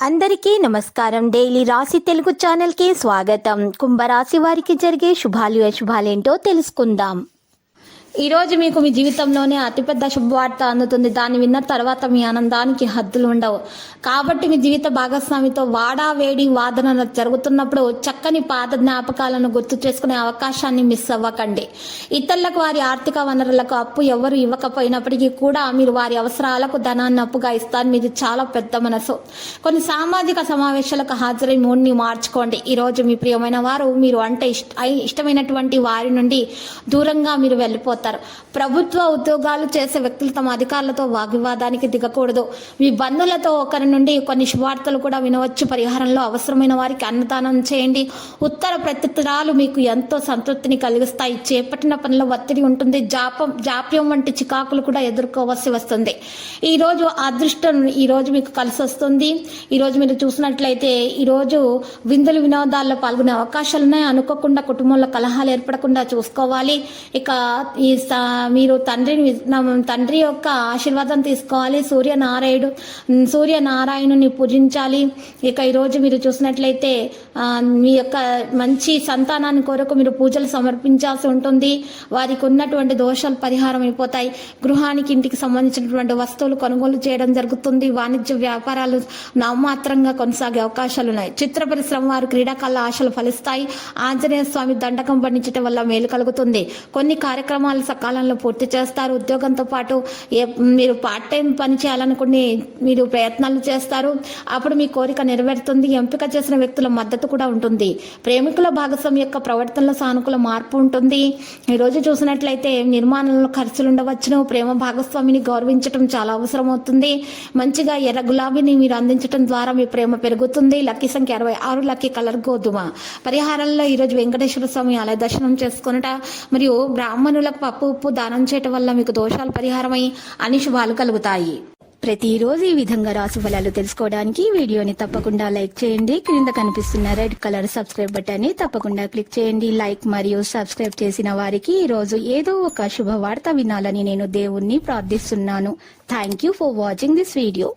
అందరికీ నమస్కారం. డైలీ రాశి తెలుగు ఛానల్కి స్వాగతం. కుంభరాశి వారికి జరిగే శుభాలు అశుభాలేంటో తెలుసుకుందాం. ఈరోజు మీకు మీ జీవితంలోనే అతిపెద్ద శుభవార్త అందుతుంది. దాన్ని విన్న తర్వాత మీ ఆనందానికి హద్దులు ఉండవు. కాబట్టి మీ జీవిత భాగస్వామితో వాడా వేడి వాదన జరుగుతున్నప్పుడు చక్కని పాత జ్ఞాపకాలను గుర్తు చేసుకునే అవకాశాన్ని మిస్ అవ్వకండి. ఇతరులకు వారి ఆర్థిక వనరులకు అప్పు ఎవరు ఇవ్వకపోయినప్పటికీ కూడా మీరు వారి అవసరాలకు ధనాన్ని అప్పుగా ఇస్తారు. మీది చాలా పెద్ద మనసు. కొన్ని సామాజిక సమావేశాలకు హాజరై మూడ్ని మార్చుకోండి. ఈరోజు మీ ప్రియమైన వారు మీరు అంటే ఇష్టమైనటువంటి వారి నుండి దూరంగా మీరు వెళ్ళిపోతారు. ప్రభుత్వ ఉద్యోగాలు చేసే వ్యక్తులు తమ అధికారులతో వాగ్వివాదానికి దిగకూడదు. మీ బంధువులతో ఒకరి నుండి కొన్ని శుభార్తలు కూడా వినవచ్చు. పరిహారంలో అవసరమైన వారికి అన్నదానం చేయండి. ఉత్తర ప్రత్యుత్తరాలు మీకు ఎంతో సంతృప్తిని కలిగిస్తాయి. చేపట్టిన పనిలో ఒత్తిడి ఉంటుంది. జాప్యం వంటి చికాకులు కూడా ఎదుర్కోవలసి వస్తుంది. ఈరోజు అదృష్టం ఈరోజు మీకు కలిసి వస్తుంది. ఈరోజు మీరు చూసినట్లయితే ఈరోజు విందులు వినోదాల్లో పాల్గొనే అవకాశాలు ఉన్నాయి. అనుకోకుండా కుటుంబంలో కలహాలు ఏర్పడకుండా చూసుకోవాలి. ఇక మీరు తండ్రి యొక్క ఆశీర్వాదం తీసుకోవాలి. సూర్యనారాయణుని పూజించాలి. ఇక ఈరోజు మీరు చూసినట్లయితే మీ యొక్క మంచి సంతానాన్ని కొరకు మీరు పూజలు సమర్పించాల్సి ఉంటుంది. వారికి ఉన్నటువంటి దోషాలు పరిహారం అయిపోతాయి. గృహానికి ఇంటికి సంబంధించినటువంటి వస్తువులు కొనుగోలు చేయడం జరుగుతుంది. వాణిజ్య వ్యాపారాలు నామమాత్రంగా కొనసాగే అవకాశాలు ఉన్నాయి. చిత్ర పరిశ్రమ వారు క్రీడాకారుల ఆశలు ఫలిస్తాయి. ఆంజనేయ స్వామి దండకం పండించడం వల్ల మేలు కలుగుతుంది. కొన్ని కార్యక్రమాలు సకాలంలో పూర్తి చేస్తారు. ఉద్యోగంతో పాటు మీరు పార్ట్ టైం పని చేయాలనుకుని మీరు ప్రయత్నాలు చేస్తారు. అప్పుడు మీ కోరిక నెరవేరుతుంది. ఎంపిక చేసిన వ్యక్తుల మద్దతు కూడా ఉంటుంది. ప్రేమికుల భాగస్వామి యొక్క ప్రవర్తనలో సానుకూల మార్పు ఉంటుంది. ఈరోజు చూసినట్లయితే నిర్మాణంలో ఖర్చులు ఉండవచ్చును. ప్రేమ భాగస్వామిని గౌరవించడం చాలా అవసరం అవుతుంది. మంచిగా ఎర్ర గులాబీని మీరు అందించడం ద్వారా మీ ప్రేమ పెరుగుతుంది. లక్కీ సంఖ్య 66, లక్కీ కలర్ గోధుమ. పరిహారంలో ఈరోజు వెంకటేశ్వర స్వామి ఆలయ దర్శనం చేసుకున్నట మరియు బ్రాహ్మణులకు పప్పు ఉప్పు దానం చేయటం వల్ల మీకు దోషాలు పరిహారమై అన్ని శుభాలు కలుగుతాయి. ప్రతిరోజు ఈ విధంగా రాశి ఫలాలు తెలుసుకోవడానికి వీడియోని తప్పకుండా లైక్ చేయండి. క్రింద కనిపిస్తున్న రెడ్ కలర్ సబ్స్క్రైబ్ బటన్ ని తప్పకుండా క్లిక్ చేయండి. లైక్ మరియు సబ్స్క్రైబ్ చేసిన వారికి ఈ రోజు ఏదో ఒక శుభవార్త వినాలని నేను దేవుణ్ణి ప్రార్థిస్తున్నాను. Thank you for watching this video.